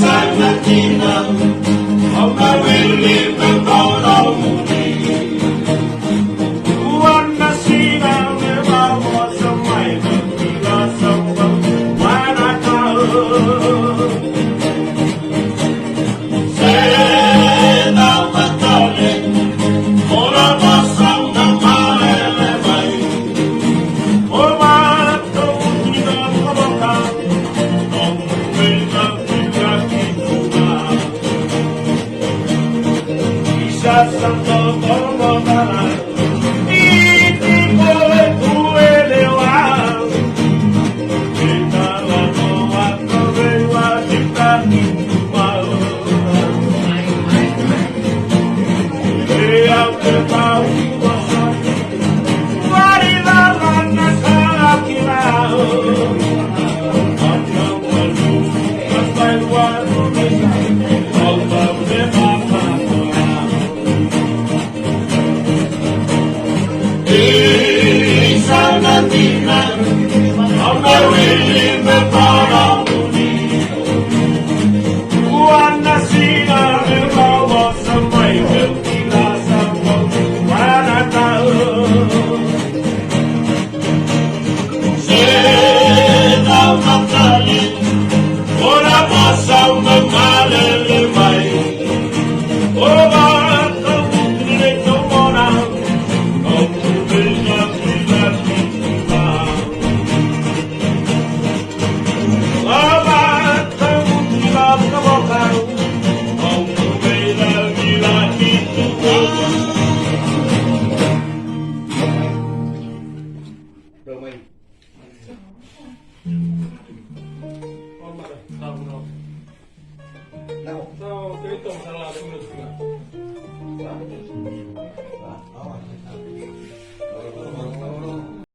Sa mattina, ho capelli per colomuni. Una sera ne vamo a mai perché la samba guarda se da battaglia, ora passa una mare le mai. O matto tutti da bocca, non vedo più gratitudine. Chissà santo come sarà, il tipo e tu e le va. E dalla nuova doveva città di Maura. E anche paura, fuori dalla casa che va. Mattina, ho capelli per colomuni. Una sera ne vamo a mai perché la samba guarda se da una taglia, ora passa una male le mai. O vatto tutti le tomona, non tu vedi Sao cái tổng thằng là được